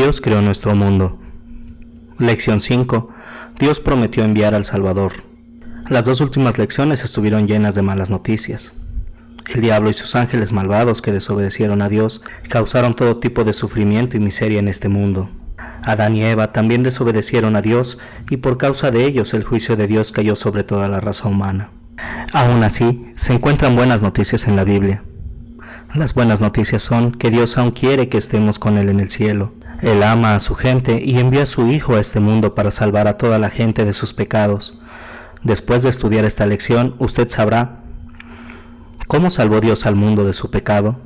Dios creó nuestro mundo. Lección 5. Dios prometió enviar al Salvador. Las dos últimas lecciones estuvieron llenas de malas noticias. El diablo y sus ángeles malvados que desobedecieron a Dios causaron todo tipo de sufrimiento y miseria en este mundo. Adán y Eva también desobedecieron a Dios y por causa de ellos el juicio de Dios cayó sobre toda la raza humana. Aún así, se encuentran buenas noticias en la Biblia. Las buenas noticias son que Dios aún quiere que estemos con Él en el cielo. Él ama a su gente y envió a su Hijo a este mundo para salvar a toda la gente de sus pecados. Después de estudiar esta lección, usted sabrá cómo salvó Dios al mundo de su pecado,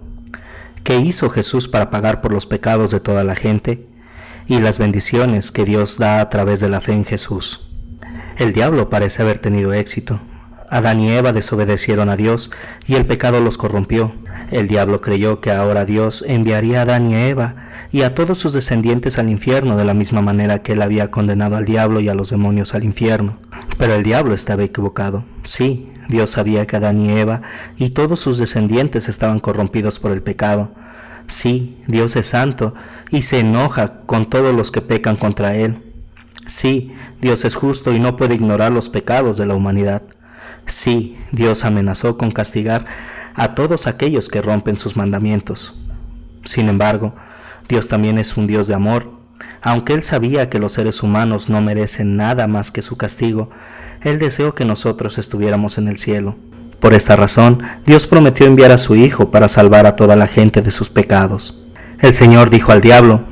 qué hizo Jesús para pagar por los pecados de toda la gente y las bendiciones que Dios da a través de la fe en Jesús. El diablo parece haber tenido éxito. Adán y Eva desobedecieron a Dios y el pecado los corrompió. El diablo creyó que ahora Dios enviaría a Adán y a Eva y a todos sus descendientes al infierno de la misma manera que él había condenado al diablo y a los demonios al infierno. Pero el diablo estaba equivocado. Sí, Dios sabía que Adán y Eva y todos sus descendientes estaban corrompidos por el pecado. Sí, Dios es santo y se enoja con todos los que pecan contra Él. Sí, Dios es justo y no puede ignorar los pecados de la humanidad. Sí, Dios amenazó con castigar a todos aquellos que rompen sus mandamientos. Sin embargo, Dios también es un Dios de amor. Aunque Él sabía que los seres humanos no merecen nada más que su castigo, Él deseó que nosotros estuviéramos en el cielo. Por esta razón, Dios prometió enviar a su Hijo para salvar a toda la gente de sus pecados. El Señor dijo al diablo: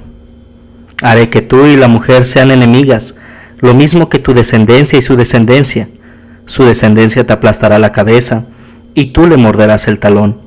«Haré que tú y la mujer sean enemigas, lo mismo que tu descendencia y su descendencia. Su descendencia te aplastará la cabeza, y tú le morderás el talón».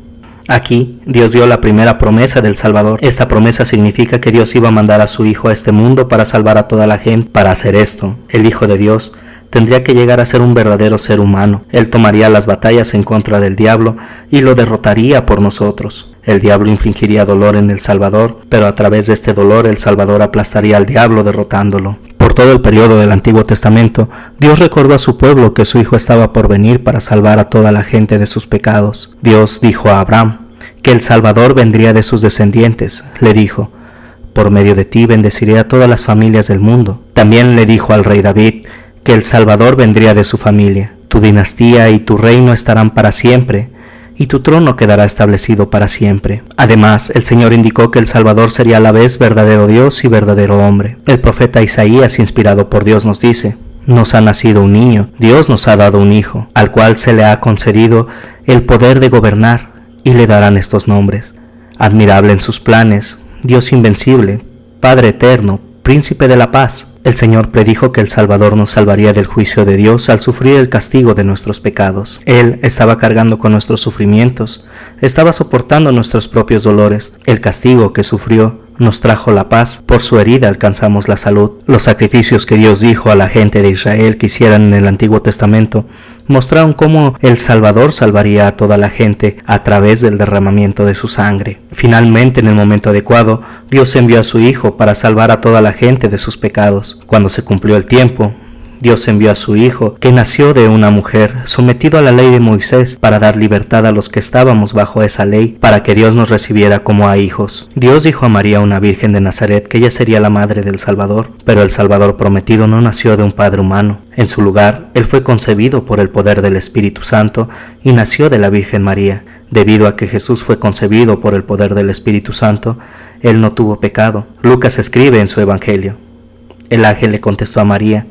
Aquí, Dios dio la primera promesa del Salvador. Esta promesa significa que Dios iba a mandar a su Hijo a este mundo para salvar a toda la gente. Para hacer esto, el Hijo de Dios tendría que llegar a ser un verdadero ser humano. Él tomaría las batallas en contra del diablo y lo derrotaría por nosotros. El diablo infligiría dolor en el Salvador, pero a través de este dolor el Salvador aplastaría al diablo derrotándolo. Por todo el periodo del Antiguo Testamento, Dios recordó a su pueblo que su Hijo estaba por venir para salvar a toda la gente de sus pecados. Dios dijo a Abraham que el Salvador vendría de sus descendientes. Le dijo: «Por medio de ti bendeciré a todas las familias del mundo». También le dijo al rey David que el Salvador vendría de su familia. «Tu dinastía y tu reino estarán para siempre, y tu trono quedará establecido para siempre». Además, el Señor indicó que el Salvador sería a la vez verdadero Dios y verdadero hombre. El profeta Isaías, inspirado por Dios, nos dice: «Nos ha nacido un niño, Dios nos ha dado un hijo, al cual se le ha concedido el poder de gobernar, y le darán estos nombres: Admirable en sus planes, Dios invencible, Padre eterno, Príncipe de la paz». El Señor predijo que el Salvador nos salvaría del juicio de Dios al sufrir el castigo de nuestros pecados. Él estaba cargando con nuestros sufrimientos, estaba soportando nuestros propios dolores. El castigo que sufrió nos trajo la paz, por su herida alcanzamos la salud. Los sacrificios que Dios dijo a la gente de Israel que hicieran en el Antiguo Testamento mostraron cómo el Salvador salvaría a toda la gente a través del derramamiento de su sangre. Finalmente, en el momento adecuado, Dios envió a su Hijo para salvar a toda la gente de sus pecados. Cuando se cumplió el tiempo, Dios envió a su Hijo, que nació de una mujer, sometido a la ley de Moisés, para dar libertad a los que estábamos bajo esa ley, para que Dios nos recibiera como a hijos. Dios dijo a María, una virgen de Nazaret, que ella sería la madre del Salvador, pero el Salvador prometido no nació de un padre humano. En su lugar, Él fue concebido por el poder del Espíritu Santo y nació de la Virgen María. Debido a que Jesús fue concebido por el poder del Espíritu Santo, Él no tuvo pecado. Lucas escribe en su Evangelio: «El ángel le contestó a María: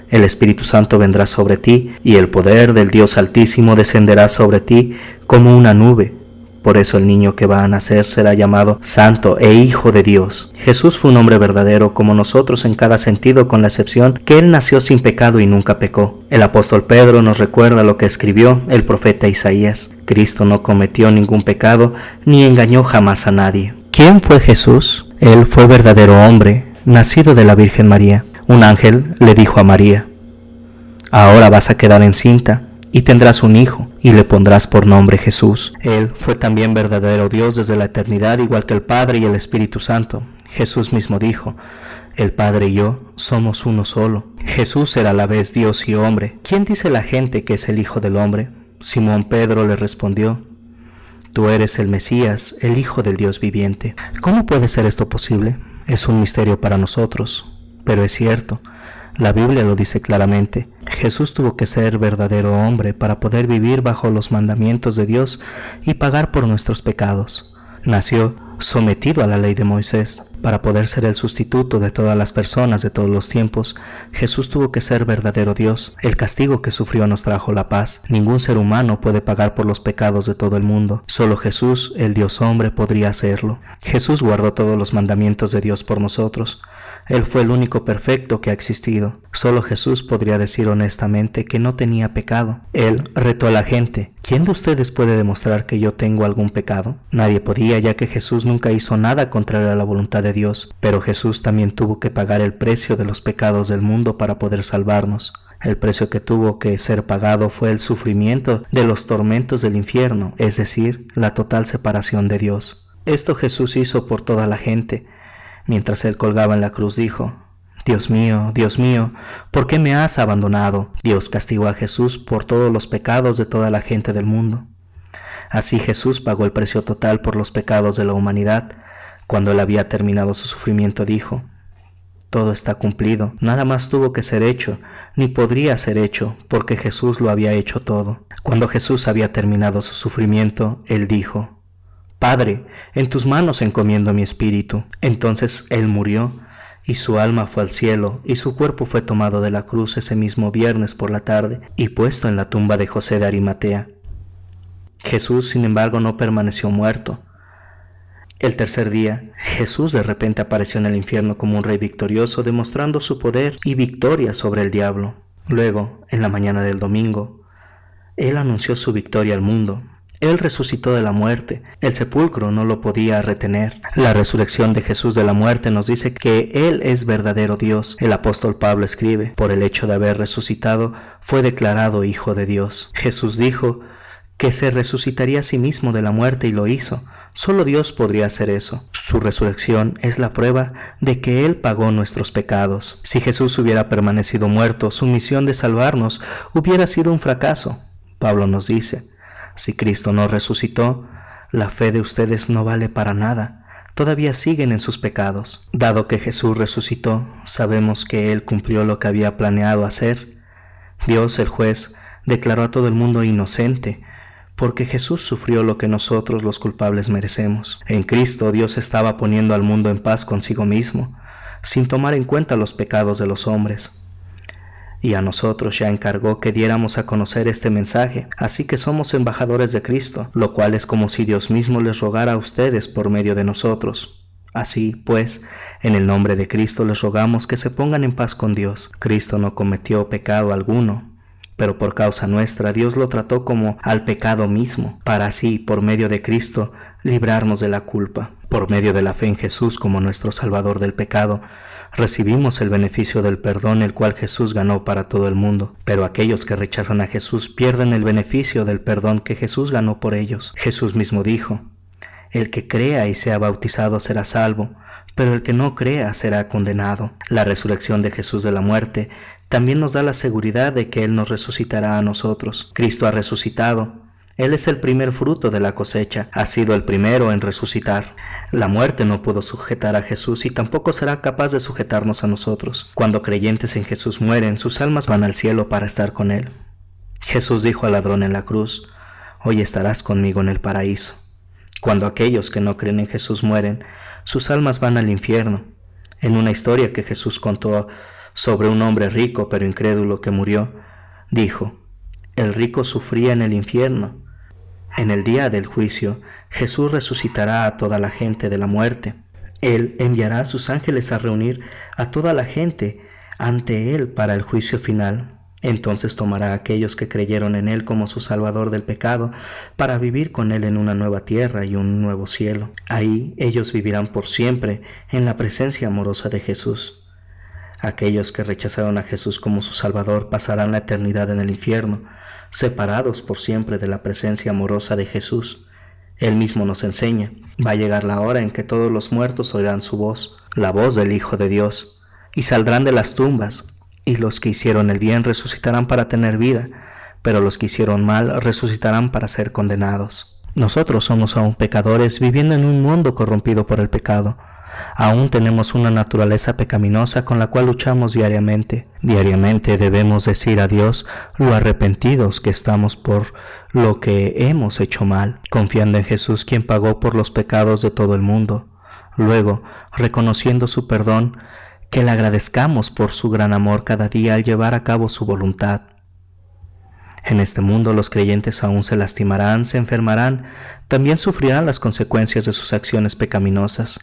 El Espíritu Santo vendrá sobre ti, y el poder del Dios Altísimo descenderá sobre ti como una nube. Por eso el niño que va a nacer será llamado Santo e Hijo de Dios». Jesús fue un hombre verdadero como nosotros en cada sentido, con la excepción que Él nació sin pecado y nunca pecó. El apóstol Pedro nos recuerda lo que escribió el profeta Isaías: «Cristo no cometió ningún pecado ni engañó jamás a nadie». ¿Quién fue Jesús? Él fue verdadero hombre, nacido de la Virgen María. Un ángel le dijo a María: «Ahora vas a quedar encinta y tendrás un hijo y le pondrás por nombre Jesús». Él fue también verdadero Dios desde la eternidad, igual que el Padre y el Espíritu Santo. Jesús mismo dijo: «El Padre y yo somos uno solo». Jesús era a la vez Dios y hombre. ¿Quién dice la gente que es el Hijo del Hombre? Simón Pedro le respondió: «Tú eres el Mesías, el Hijo del Dios viviente». ¿Cómo puede ser esto posible? es un misterio para nosotros, pero es cierto. La Biblia lo dice claramente. Jesús tuvo que ser verdadero hombre para poder vivir bajo los mandamientos de Dios y pagar por nuestros pecados. Nació sometido a la ley de Moisés. Para poder ser el sustituto de todas las personas de todos los tiempos, Jesús tuvo que ser verdadero Dios. El castigo que sufrió nos trajo la paz. Ningún ser humano puede pagar por los pecados de todo el mundo. Solo Jesús, el Dios hombre, podría hacerlo. Jesús guardó todos los mandamientos de Dios por nosotros. Él fue el único perfecto que ha existido. Solo Jesús podría decir honestamente que no tenía pecado. Él retó a la gente. ¿Quién de ustedes puede demostrar que yo tengo algún pecado? Nadie podía, ya que Jesús nunca hizo nada contrario a la voluntad de Dios. Pero Jesús también tuvo que pagar el precio de los pecados del mundo para poder salvarnos. El precio que tuvo que ser pagado fue el sufrimiento de los tormentos del infierno, es decir, la total separación de Dios. Esto Jesús hizo por toda la gente. Mientras él colgaba en la cruz dijo: Dios mío, ¿por qué me has abandonado? Dios castigó a Jesús por todos los pecados de toda la gente del mundo. Así Jesús pagó el precio total por los pecados de la humanidad. Cuando él había terminado su sufrimiento dijo: todo está cumplido. Nada más tuvo que ser hecho, ni podría ser hecho, porque Jesús lo había hecho todo. Cuando Jesús había terminado su sufrimiento, él dijo: Padre, en tus manos encomiendo mi espíritu. Entonces él murió, y su alma fue al cielo, y su cuerpo fue tomado de la cruz ese mismo viernes por la tarde, y puesto en la tumba de José de Arimatea. Jesús, sin embargo, no permaneció muerto. El tercer día, Jesús de repente apareció en el infierno como un rey victorioso, demostrando su poder y victoria sobre el diablo. Luego, en la mañana del domingo, él anunció su victoria al mundo. Él resucitó de la muerte. El sepulcro no lo podía retener. La resurrección de Jesús de la muerte nos dice que Él es verdadero Dios. El apóstol Pablo escribe: por el hecho de haber resucitado, fue declarado Hijo de Dios. Jesús dijo que se resucitaría a sí mismo de la muerte y lo hizo. Solo Dios podría hacer eso. Su resurrección es la prueba de que Él pagó nuestros pecados. Si Jesús hubiera permanecido muerto, su misión de salvarnos hubiera sido un fracaso. Pablo nos dice: si Cristo no resucitó, la fe de ustedes no vale para nada. Todavía siguen en sus pecados. Dado que Jesús resucitó, sabemos que Él cumplió lo que había planeado hacer. Dios, el juez, declaró a todo el mundo inocente, porque Jesús sufrió lo que nosotros los culpables merecemos. En Cristo, Dios estaba poniendo al mundo en paz consigo mismo, sin tomar en cuenta los pecados de los hombres. Y a nosotros ya encargó que diéramos a conocer este mensaje, así que somos embajadores de Cristo, lo cual es como si Dios mismo les rogara a ustedes por medio de nosotros. Así, pues, en el nombre de Cristo les rogamos que se pongan en paz con Dios. Cristo no cometió pecado alguno, pero por causa nuestra Dios lo trató como al pecado mismo, para así, por medio de Cristo, librarnos de la culpa. Por medio de la fe en Jesús como nuestro Salvador del pecado, recibimos el beneficio del perdón el cual Jesús ganó para todo el mundo. Pero aquellos que rechazan a Jesús pierden el beneficio del perdón que Jesús ganó por ellos. Jesús mismo dijo: el que crea y sea bautizado será salvo, pero el que no crea será condenado. La resurrección de Jesús de la muerte también nos da la seguridad de que Él nos resucitará a nosotros. Cristo ha resucitado. Él es el primer fruto de la cosecha, ha sido el primero en resucitar. La muerte no pudo sujetar a Jesús y tampoco será capaz de sujetarnos a nosotros. Cuando creyentes en Jesús mueren, sus almas van al cielo para estar con Él. Jesús dijo al ladrón en la cruz: hoy estarás conmigo en el paraíso. Cuando aquellos que no creen en Jesús mueren, sus almas van al infierno. En una historia que Jesús contó sobre un hombre rico pero incrédulo que murió, dijo: el rico sufría en el infierno. En el día del juicio, Jesús resucitará a toda la gente de la muerte. Él enviará a sus ángeles a reunir a toda la gente ante Él para el juicio final. Entonces tomará a aquellos que creyeron en Él como su Salvador del pecado para vivir con Él en una nueva tierra y un nuevo cielo. Ahí ellos vivirán por siempre en la presencia amorosa de Jesús. Aquellos que rechazaron a Jesús como su Salvador pasarán la eternidad en el infierno, separados por siempre de la presencia amorosa de Jesús. Él mismo nos enseña: va a llegar la hora en que todos los muertos oirán su voz, la voz del Hijo de Dios, y saldrán de las tumbas, y los que hicieron el bien resucitarán para tener vida, pero los que hicieron mal resucitarán para ser condenados. Nosotros somos aún pecadores viviendo en un mundo corrompido por el pecado. Aún tenemos una naturaleza pecaminosa con la cual luchamos diariamente. Diariamente debemos decir a Dios lo arrepentidos que estamos por lo que hemos hecho mal, confiando en Jesús quien pagó por los pecados de todo el mundo. Luego, reconociendo su perdón, que le agradezcamos por su gran amor cada día al llevar a cabo su voluntad. En este mundo los creyentes aún se lastimarán, se enfermarán, también sufrirán las consecuencias de sus acciones pecaminosas,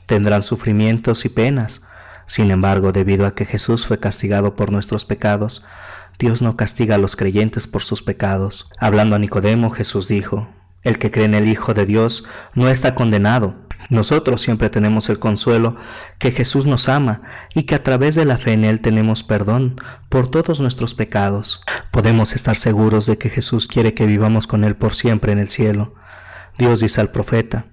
tendrán sufrimientos y penas. Sin embargo, debido a que Jesús fue castigado por nuestros pecados, Dios no castiga a los creyentes por sus pecados. Hablando a Nicodemo, Jesús dijo: el que cree en el Hijo de Dios no está condenado. Nosotros siempre tenemos el consuelo que Jesús nos ama y que a través de la fe en Él tenemos perdón por todos nuestros pecados. Podemos estar seguros de que Jesús quiere que vivamos con Él por siempre en el cielo. Dios dice al profeta: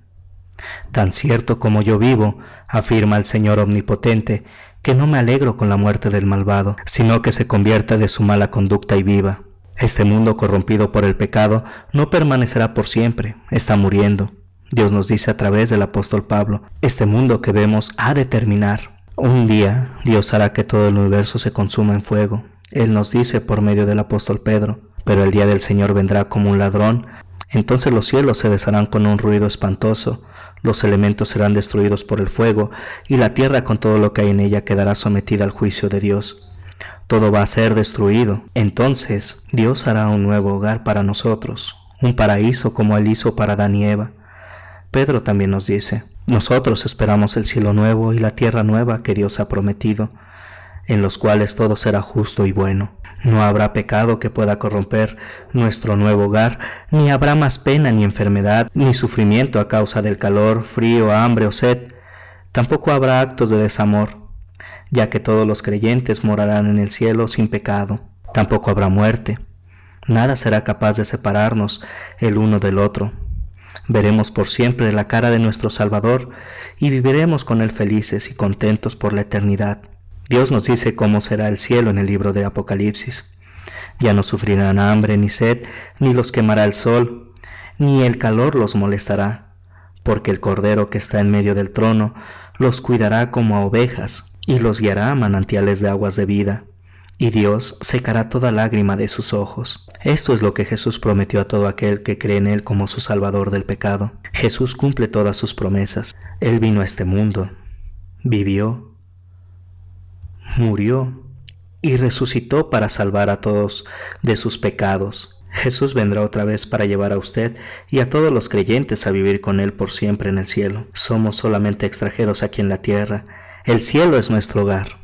tan cierto como yo vivo, afirma el Señor Omnipotente, que no me alegro con la muerte del malvado, sino que se convierta de su mala conducta y viva. Este mundo corrompido por el pecado no permanecerá por siempre, está muriendo. Dios nos dice a través del apóstol Pablo: este mundo que vemos ha de terminar. Un día Dios hará que todo el universo se consuma en fuego. Él nos dice por medio del apóstol Pedro: pero el día del Señor vendrá como un ladrón. Entonces los cielos se desharán con un ruido espantoso, los elementos serán destruidos por el fuego, y la tierra con todo lo que hay en ella quedará sometida al juicio de Dios. Todo va a ser destruido. Entonces Dios hará un nuevo hogar para nosotros, un paraíso como Él hizo para Adán y Eva. Pedro también nos dice: nosotros esperamos el cielo nuevo y la tierra nueva que Dios ha prometido, en los cuales todo será justo y bueno. No habrá pecado que pueda corromper nuestro nuevo hogar, ni habrá más pena ni enfermedad, ni sufrimiento a causa del calor, frío, hambre o sed. Tampoco habrá actos de desamor, ya que todos los creyentes morarán en el cielo sin pecado. Tampoco habrá muerte. Nada será capaz de separarnos el uno del otro. Veremos por siempre la cara de nuestro Salvador y viviremos con Él felices y contentos por la eternidad. Dios nos dice cómo será el cielo en el libro de Apocalipsis. Ya no sufrirán hambre ni sed, ni los quemará el sol, ni el calor los molestará, porque el Cordero que está en medio del trono los cuidará como a ovejas y los guiará a manantiales de aguas de vida. Y Dios secará toda lágrima de sus ojos. Esto es lo que Jesús prometió a todo aquel que cree en Él como su Salvador del pecado. Jesús cumple todas sus promesas. Él vino a este mundo, vivió, murió y resucitó para salvar a todos de sus pecados. Jesús vendrá otra vez para llevar a usted y a todos los creyentes a vivir con Él por siempre en el cielo. Somos solamente extranjeros aquí en la tierra. El cielo es nuestro hogar.